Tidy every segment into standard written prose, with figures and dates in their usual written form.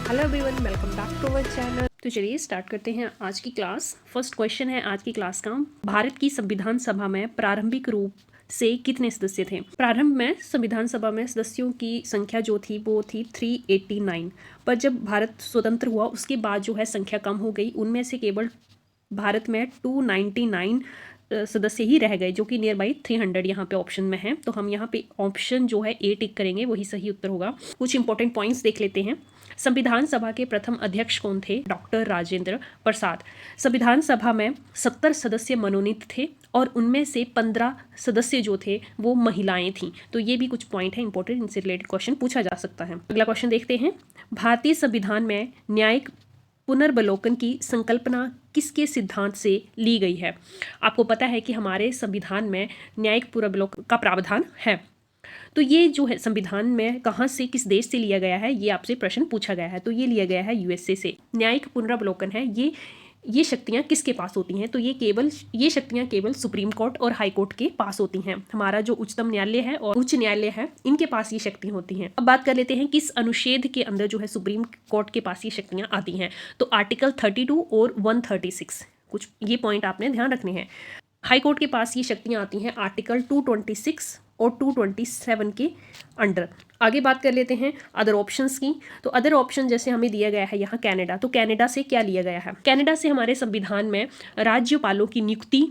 Hello everyone, welcome back to our channel. तो चलिए start करते हैं आज की क्लास। फर्स्ट क्वेश्चन है आज की क्लास का, भारत की संविधान सभा में प्रारंभिक रूप से कितने सदस्य थे। प्रारंभ में संविधान सभा में सदस्यों की संख्या जो थी वो थी 389, पर जब भारत स्वतंत्र हुआ उसके बाद जो है संख्या कम हो गई। उनमें से केवल भारत में 299 सदस्य ही रह गए, जो कि नियर बाई 300 यहाँ पे ऑप्शन में है। तो हम यहाँ पे ऑप्शन जो है ए टिक करेंगे, वही सही उत्तर होगा। कुछ इंपॉर्टेंट पॉइंट्स देख लेते हैं। संविधान सभा के प्रथम अध्यक्ष कौन थे? डॉक्टर राजेंद्र प्रसाद। संविधान सभा में 70 सदस्य मनोनीत थे और उनमें से 15 सदस्य जो थे वो महिलाएं थीं। तो ये भी कुछ पॉइंट है इंपॉर्टेंट, इनसे रिलेटेड क्वेश्चन पूछा जा सकता है। अगला क्वेश्चन देखते हैं। भारतीय संविधान में न्यायिक पुनर्वलोकन की संकल्पना किसके सिद्धांत से ली गई है? आपको पता है कि हमारे संविधान में न्यायिक पुनर्वलोकन का प्रावधान है। तो ये जो है संविधान में कहाँ से, किस देश से लिया गया है, ये आपसे प्रश्न पूछा गया है। तो ये लिया गया है यूएसए से। न्यायिक पुनरावलोकन है ये शक्तियाँ किसके पास होती हैं? तो ये शक्तियाँ केवल सुप्रीम कोर्ट और हाई कोर्ट के पास होती हैं। हमारा जो उच्चतम न्यायालय है और उच्च न्यायालय है, इनके पास ये शक्तियाँ होती हैं। अब बात कर लेते हैं किस अनुच्छेद के अंदर जो है सुप्रीम कोर्ट के पास ये शक्तियाँ आती हैं। तो आर्टिकल 32 और 136, कुछ ये पॉइंट आपने ध्यान रखने हैं। हाई कोर्ट के पास ये शक्तियाँ आती हैं आर्टिकल 226 और 227 के अंडर। आगे बात कर लेते हैं अदर ऑप्शंस की। तो अदर ऑप्शन जैसे हमें दिया गया है यहाँ कनाडा। तो कनाडा से क्या लिया गया है? कनाडा से हमारे संविधान में राज्यपालों की नियुक्ति,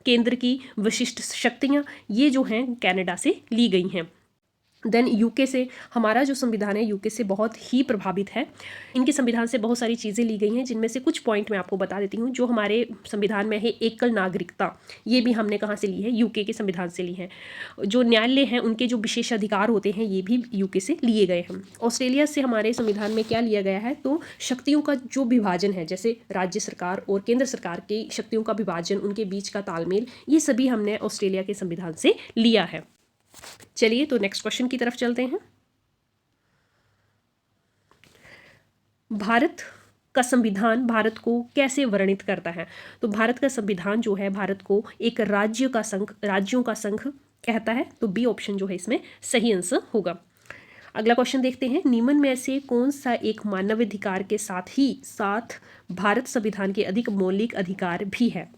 केंद्र की विशिष्ट शक्तियाँ, ये जो हैं कनाडा से ली गई हैं। देन यूके से हमारा जो संविधान है यूके से बहुत ही प्रभावित है। इनके संविधान से बहुत सारी चीज़ें ली गई हैं, जिनमें से कुछ पॉइंट मैं आपको बता देती हूँ। जो हमारे संविधान में है एकल नागरिकता, ये भी हमने कहाँ से ली है? यूके के संविधान से ली है। जो न्यायालय हैं उनके जो विशेष अधिकार होते हैं ये भी यूके से लिए गए हैं। ऑस्ट्रेलिया से हमारे संविधान में क्या लिया गया है? तो शक्तियों का जो विभाजन है, जैसे राज्य सरकार और केंद्र सरकार की शक्तियों का विभाजन, उनके बीच का तालमेल, ये सभी हमने ऑस्ट्रेलिया के संविधान से लिया है। चलिए तो नेक्स्ट क्वेश्चन की तरफ चलते हैं। भारत का संविधान भारत को कैसे वर्णित करता है? तो भारत का संविधान जो है भारत को एक राज्यों का संघ कहता है। तो बी ऑप्शन जो है इसमें सही आंसर होगा। अगला क्वेश्चन देखते हैं। निम्न में से कौन सा एक मानवाधिकार के साथ भारत संविधान के अधिक मौलिक अधिकार भी है?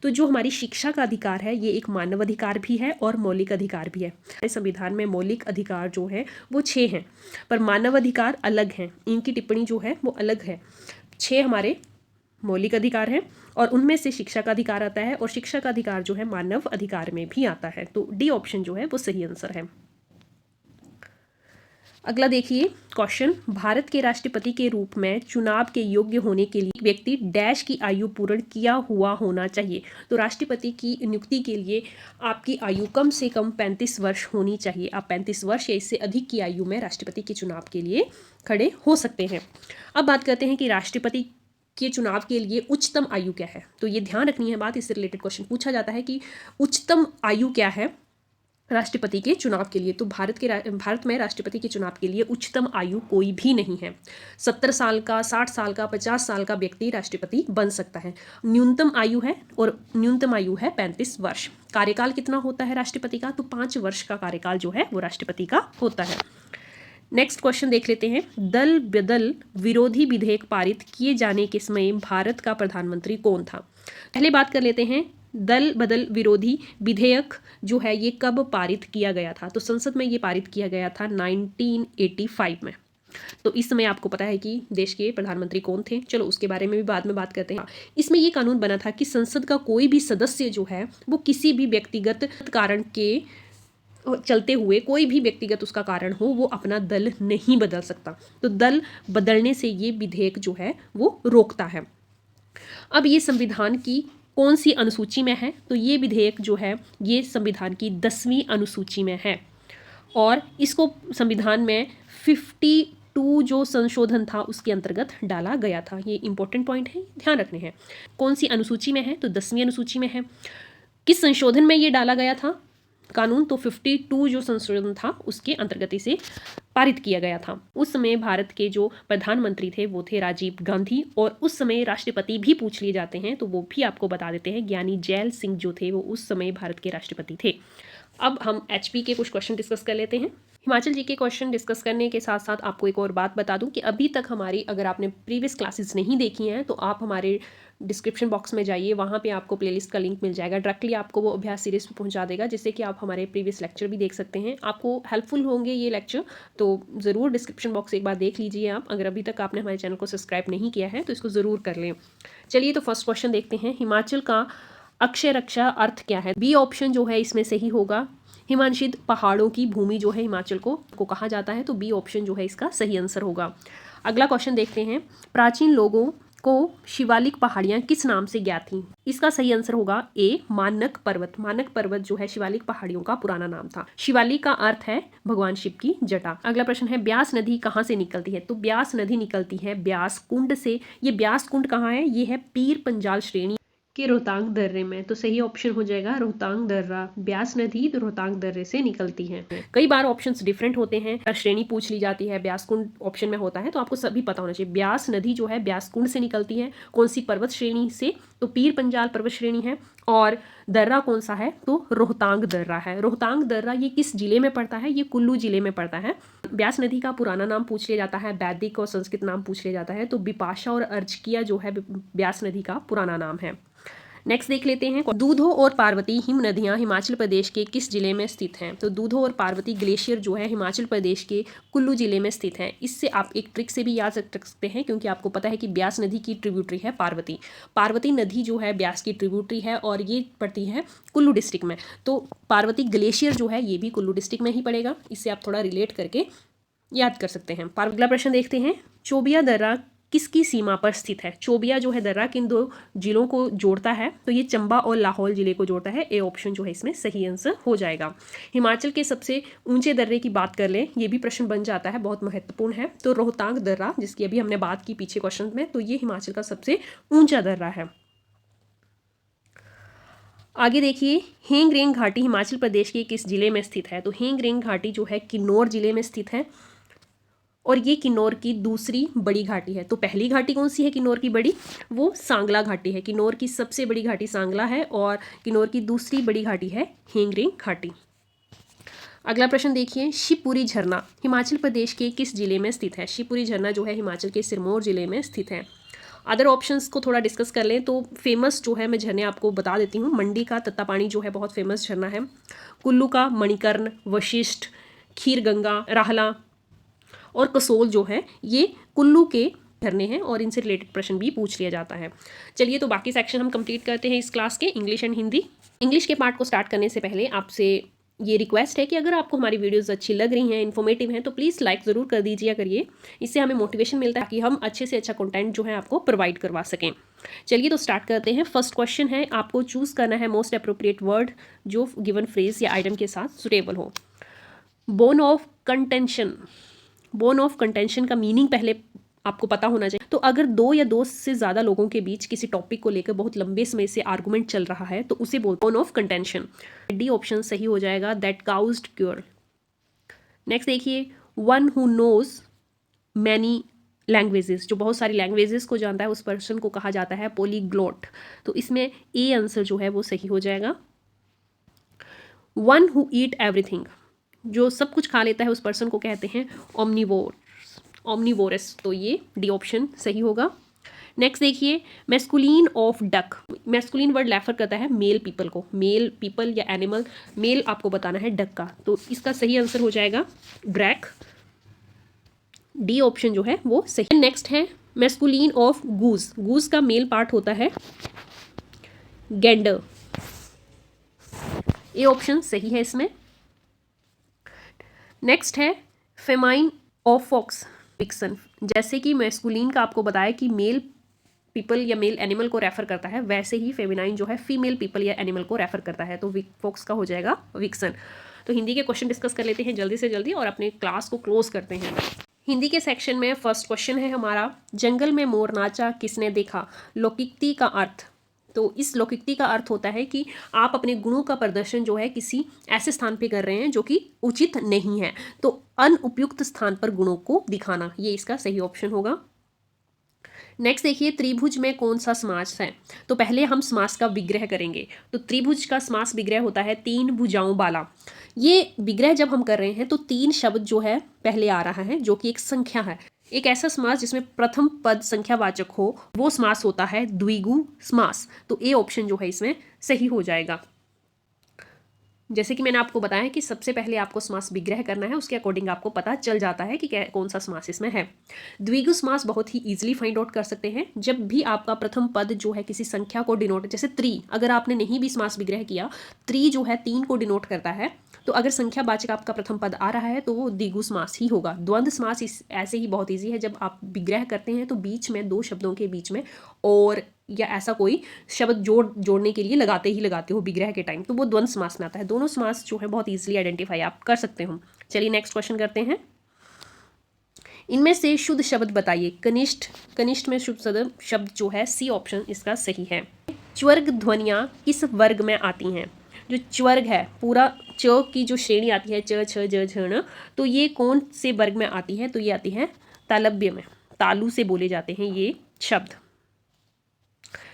तो जो हमारी शिक्षा का अधिकार है ये एक मानव अधिकार भी है और मौलिक अधिकार भी है। हमारे संविधान में मौलिक अधिकार जो है वो 6 हैं, पर मानव अधिकार अलग हैं। इनकी टिप्पणी जो है वो अलग है। 6 हमारे मौलिक अधिकार हैं और उनमें से शिक्षा का अधिकार आता है, और शिक्षा का अधिकार जो है मानव अधिकार में भी आता है। तो डी ऑप्शन जो है वो सही आंसर है। अगला देखिए क्वेश्चन। भारत के राष्ट्रपति के रूप में चुनाव के योग्य होने के लिए व्यक्ति डैश की आयु पूर्ण किया हुआ होना चाहिए। तो राष्ट्रपति की नियुक्ति के लिए आपकी आयु कम से कम 35 वर्ष होनी चाहिए। आप 35 वर्ष या इससे अधिक की आयु में राष्ट्रपति के चुनाव के लिए खड़े हो सकते हैं। अब बात करते हैं कि राष्ट्रपति के चुनाव के लिए उच्चतम आयु क्या है। तो ये ध्यान रखनी है बात, इससे रिलेटेड क्वेश्चन पूछा जाता है कि उच्चतम आयु क्या है राष्ट्रपति के चुनाव के लिए। तो भारत में राष्ट्रपति के चुनाव के लिए उच्चतम आयु कोई भी नहीं है। 70 साल का, 60 साल का, 50 साल का व्यक्ति राष्ट्रपति बन सकता है। न्यूनतम आयु है, और न्यूनतम आयु है 35 वर्ष। कार्यकाल कितना होता है राष्ट्रपति का? तो 5 वर्ष का कार्यकाल जो है वो राष्ट्रपति का होता है। नेक्स्ट क्वेश्चन देख लेते हैं। दल बदल विरोधी विधेयक पारित किए जाने के समय भारत का प्रधानमंत्री कौन था? पहले बात कर लेते हैं दल बदल विरोधी विधेयक जो है ये कब पारित किया गया था? तो संसद में ये पारित किया गया था 1985 में। तो इस समय आपको पता है कि देश के प्रधानमंत्री कौन थे। चलो उसके बारे में भी बाद में बात करते हैं। इसमें ये कानून बना था कि संसद का कोई भी सदस्य जो है वो किसी भी व्यक्तिगत कारण के चलते हुए, कोई भी व्यक्तिगत उसका कारण हो, वो अपना दल नहीं बदल सकता। तो दल बदलने से ये विधेयक जो है वो रोकता है। अब ये संविधान की कौन सी अनुसूची में है? तो ये विधेयक जो है ये संविधान की 10वीं अनुसूची में है, और इसको संविधान में 52 जो संशोधन था उसके अंतर्गत डाला गया था। ये इंपॉर्टेंट पॉइंट है, ध्यान रखने हैं। कौन सी अनुसूची में है? तो 10वीं अनुसूची में है। किस संशोधन में ये डाला गया था कानून? तो 52 जो संशोधन था उसके अंतर्गत इसे पारित किया गया था। उस समय भारत के जो प्रधानमंत्री थे वो थे राजीव गांधी, और उस समय राष्ट्रपति भी पूछ लिए जाते हैं तो वो भी आपको बता देते हैं। ज्ञानी जैल सिंह जो थे वो उस समय भारत के राष्ट्रपति थे। अब हम एचपी के कुछ क्वेश्चन डिस्कस कर लेते हैं। हिमाचल जी के क्वेश्चन डिस्कस करने के साथ साथ आपको एक और बात बता दूं कि अभी तक हमारी, अगर आपने प्रीवियस क्लासेस नहीं देखी हैं तो आप हमारे डिस्क्रिप्शन बॉक्स में जाइए, वहाँ पे आपको प्लेलिस्ट का लिंक मिल जाएगा, डायरेक्टली आपको वो अभ्यास सीरीज पे पहुँचा देगा, जिससे कि आप हमारे प्रीवियस लेक्चर भी देख सकते हैं। आपको हेल्पफुल होंगे ये लेक्चर, तो ज़रूर डिस्क्रिप्शन बॉक्स एक बार देख लीजिए आप। अगर अभी तक आपने हमारे चैनल को सब्सक्राइब नहीं किया है तो इसको ज़रूर कर लें। चलिए तो फर्स्ट क्वेश्चन देखते हैं। हिमाचल का अक्षय रक्षा अर्थ क्या है? बी ऑप्शन जो है इसमें सही होगा। हिमांशित पहाड़ों की भूमि जो है हिमाचल को कहा जाता है, तो बी ऑप्शन जो है इसका सही आंसर होगा। अगला क्वेश्चन देखते हैं। प्राचीन लोगों को शिवालिक पहाड़ियां किस नाम से ज्ञात थीं? इसका सही आंसर होगा ए, मानक पर्वत। मानक पर्वत जो है शिवालिक पहाड़ियों का पुराना नाम था। शिवालिक का अर्थ है भगवान शिव की जटा। अगला प्रश्न है, ब्यास नदी कहाँ से निकलती है? तो ब्यास नदी निकलती है ब्यास कुंड से। ये ब्यास कुंड कहाँ है? ये है पीर पंजाल श्रेणी के रोहतांग दर्रे में, तो सही ऑप्शन हो जाएगा रोहतांग दर्रा। ब्यास नदी तो रोहतांग दर्रे से निकलती है। कई बार ऑप्शंस डिफरेंट होते हैं, श्रेणी पूछ ली जाती है, ब्यास कुंड ऑप्शन में होता है, तो आपको सभी पता होना चाहिए। ब्यास नदी जो है ब्यास कुंड से निकलती है। कौन सी पर्वत श्रेणी से? तो पीर पंजाल पर्वत श्रेणी है। और दर्रा कौन सा है? तो रोहतांग दर्रा है। रोहतांग दर्रा ये किस जिले में पड़ता है? ये कुल्लू जिले में पड़ता है। ब्यास नदी का पुराना नाम पूछ लिया जाता है, वैदिक और संस्कृत नाम पूछ लिया जाता है, तो बिपाशा और अर्जकिया जो है ब्यास नदी का पुराना नाम है। नेक्स्ट देख लेते हैं। दूधो और पार्वती हिम नदियां हिमाचल प्रदेश के किस जिले में स्थित हैं? तो दूधो और पार्वती ग्लेशियर जो है हिमाचल प्रदेश के कुल्लू जिले में स्थित है। इससे आप एक ट्रिक से भी याद रख सकते हैं, क्योंकि आपको पता है कि ब्यास नदी की ट्रिब्यूटरी है पार्वती। पार्वती नदी जो है ब्यास की ट्रिब्यूटरी है और ये पड़ती है कुल्लू डिस्ट्रिक्ट में। तो पार्वती ग्लेशियर जो है ये भी कुल्लू डिस्ट्रिक्ट में ही पड़ेगा। इससे आप थोड़ा रिलेट करके याद कर सकते हैं। अगला प्रश्न देखते हैं। चोबिया दर्रा किसकी सीमा पर स्थित है? चोबिया जो है दर्रा किन दो जिलों को जोड़ता है? तो ये चंबा और लाहौल जिले को जोड़ता है। ए ऑप्शन जो है इसमें सही आंसर हो जाएगा। हिमाचल के सबसे ऊंचे दर्रे की बात कर लें, ये भी प्रश्न बन जाता है, बहुत महत्वपूर्ण है। तो रोहतांग दर्रा, जिसकी अभी हमने बात की पीछे क्वेश्चन में, तो ये हिमाचल का सबसे ऊंचा दर्रा है। आगे देखिए, हेंग रेंग घाटी हिमाचल प्रदेश के किस जिले में स्थित है? तो हेंग रेंग घाटी जो है किन्नौर जिले में स्थित है और ये किन्नौर की दूसरी बड़ी घाटी है। तो पहली घाटी कौन सी है किन्नौर की बड़ी? वो सांगला घाटी है। किन्नौर की सबसे बड़ी घाटी सांगला है और किन्नौर की दूसरी बड़ी घाटी है हेंगरेंग घाटी। अगला प्रश्न देखिए, शिवपुरी झरना हिमाचल प्रदेश के किस जिले में स्थित है? शिवपुरी झरना जो है हिमाचल के सिरमौर जिले में स्थित है। अदर ऑप्शंस को थोड़ा डिस्कस कर लें तो फेमस जो है मैं झरने आपको बता देती हूँ। मंडी का तत्तापानी जो है बहुत फेमस झरना है। कुल्लू का मणिकर्ण, वशिष्ठ, खीरगंगा, राहला और कसोल जो है ये कुल्लू के झरने हैं और इनसे रिलेटेड प्रश्न भी पूछ लिया जाता है। चलिए तो बाकी सेक्शन हम कंप्लीट करते हैं इस क्लास के, इंग्लिश एंड हिंदी। इंग्लिश के पार्ट को स्टार्ट करने से पहले आपसे ये रिक्वेस्ट है कि अगर आपको हमारी वीडियोस अच्छी लग रही हैं, इन्फॉर्मेटिव हैं, तो प्लीज़ लाइक ज़रूर कर दीजिए करिए। इससे हमें मोटिवेशन मिलता है कि हम अच्छे से अच्छा कंटेंट जो है आपको प्रोवाइड करवा सकें। चलिए तो स्टार्ट करते हैं। फर्स्ट क्वेश्चन है, आपको चूज़ करना है मोस्ट अप्रोप्रिएट वर्ड जो गिवन फ्रेज या आइटम के साथ सुटेबल हो। Bone of contention. Bone of contention का मीनिंग पहले आपको पता होना चाहिए। तो अगर दो या दो से ज़्यादा लोगों के बीच किसी टॉपिक को लेकर बहुत लंबे समय से आर्गुमेंट चल रहा है तो उसे बोलते हैं bone of contention. D option सही हो जाएगा, दैट काउज्ड क्योर। नेक्स्ट देखिए, one who knows many languages, जो बहुत सारी लैंग्वेजेस को जानता है उस पर्सन को कहा जाता है पॉलीग्लॉट। तो इसमें ए आंसर जो है वो सही हो जाएगा। वन हु ईट एवरीथिंग, जो सब कुछ खा लेता है उस पर्सन को कहते हैं ओमनीवोरस। तो ये डी ऑप्शन सही होगा। नेक्स्ट देखिए, masculine of duck. Masculine word refer करता है मेल पीपल को, मेल पीपल या एनिमल। मेल आपको बताना है डक का, तो इसका सही आंसर हो जाएगा ड्रैक। डी ऑप्शन जो है वो सही। नेक्स्ट है मैस्कुलिन ऑफ गूज। गूज का मेल पार्ट होता है गेंडर। ए ऑप्शन सही है इसमें। नेक्स्ट है फेमाइन ऑफ फॉक्स, विक्सन। जैसे कि मैस्कुलिन का आपको बताया कि मेल पीपल या मेल एनिमल को रेफर करता है, वैसे ही फेमिनाइन जो है फीमेल पीपल या एनिमल को रेफर करता है, तो फॉक्स का हो जाएगा विक्सन। तो हिंदी के क्वेश्चन डिस्कस कर लेते हैं जल्दी से जल्दी और अपने क्लास को क्लोज करते हैं। हिंदी के सेक्शन में फर्स्ट क्वेश्चन है हमारा, जंगल में मोर नाचा किसने देखा? लौकिकती का अर्थ। तो इस लौकिकती का अर्थ होता है कि आप अपने गुणों का प्रदर्शन जो है किसी ऐसे स्थान पे कर रहे हैं जो कि उचित नहीं है, तो अनुपयुक्त स्थान पर गुणों को दिखाना, ये इसका सही ऑप्शन होगा। नेक्स्ट देखिए, त्रिभुज में कौन सा समास है? तो पहले हम समास का विग्रह करेंगे। तो त्रिभुज का समास विग्रह होता है तीन भुजाओं वाला। ये विग्रह जब हम कर रहे हैं तो तीन शब्द जो है पहले आ रहा है, जो कि एक संख्या है। एक ऐसा समास जिसमें प्रथम पद संख्यावाचक हो, वो समास होता है द्विगु समास। तो ए ऑप्शन जो है इसमें सही हो जाएगा। जैसे कि मैंने आपको बताया कि सबसे पहले आपको समास विग्रह करना है, उसके अकॉर्डिंग आपको पता चल जाता है कि कौन सा समास इसमें है। द्विगु समास बहुत ही इजीली फाइंड आउट कर सकते हैं। जब भी आपका प्रथम पद जो है किसी संख्या को डिनोट, जैसे त्रि, अगर आपने नहीं भी समास विग्रह किया, त्रि जो है तीन को डिनोट करता है, तो अगर संख्यावाचक आपका प्रथम पद आ रहा है तो वो द्विगु समास ही होगा। द्वंद्व समास ऐसे ही बहुत ईजी है, जब आप विग्रह करते हैं तो बीच में दो शब्दों के बीच में और या ऐसा कोई शब्द जोड़ने के लिए लगाते हो विग्रह के टाइम, तो वो द्वंद्व समास में आता है। दोनों समास जो है बहुत इजीली आइडेंटिफाई आप कर सकते हो। चलिए नेक्स्ट क्वेश्चन करते हैं। इनमें से शुद्ध शब्द बताइए। कनिष्ठ में शुद्ध शब्द जो है सी ऑप्शन इसका सही है। च्वर्ग ध्वनियाँ किस वर्ग में आती हैं? जो च्वर्ग है, पूरा च की जो श्रेणी आती है, च छ ज झ ण, तो ये कौन से वर्ग में आती है? तो ये आती है तालव्य में। तालु से बोले जाते हैं ये शब्द।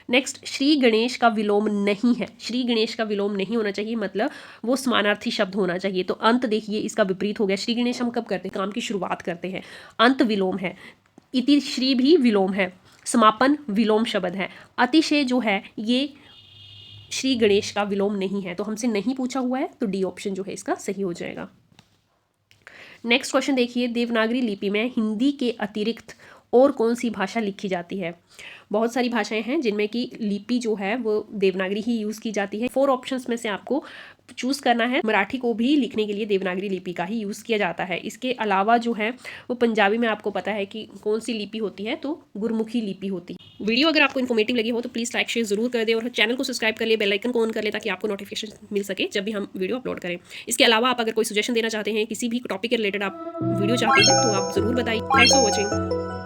नेक्स्ट, श्री गणेश का विलोम नहीं है। श्री गणेश का विलोम नहीं होना चाहिए, मतलब वो समानार्थी शब्द होना चाहिए। तो अंत देखिए इसका विपरीत हो गया। श्री गणेश हम कब करते हैं? काम की शुरुआत करते हैं। अंत विलोम है। इति श्री भी विलोम है। समापन विलोम शब्द है। अतिशय जो है ये श्री गणेश का विलोम नहीं है। तो हमसे नहीं पूछा हुआ है, तो डी ऑप्शन जो है इसका सही हो जाएगा। नेक्स्ट क्वेश्चन देखिए, देवनागरी लिपि में हिंदी के अतिरिक्त और कौन सी भाषा लिखी जाती है? बहुत सारी भाषाएं हैं जिनमें कि लिपि जो है वो देवनागरी ही यूज़ की जाती है। 4 ऑप्शंस में से आपको चूज़ करना है। मराठी को भी लिखने के लिए देवनागरी लिपि का ही यूज़ किया जाता है। इसके अलावा जो है वो पंजाबी में आपको पता है कि कौन सी लिपि होती है, तो गुरमुखी लिपि होती है। वीडियो अगर आपको इन्फॉर्मेटिव लगी हो तो प्लीज़ लाइक शेयर जरूर कर दे और चैनल को सब्सक्राइब कर लिए, बेल आइकन को ऑन कर ले ताकि आपको नोटिफिकेशन मिल सके जब भी हम वीडियो अपलोड करें। इसके अलावा आप अगर कोई सजेशन देना चाहते हैं, किसी भी टॉपिक के रिलेटेड आप वीडियो चाहते हैं, तो आप ज़रूर बताइए। Thanks for watching.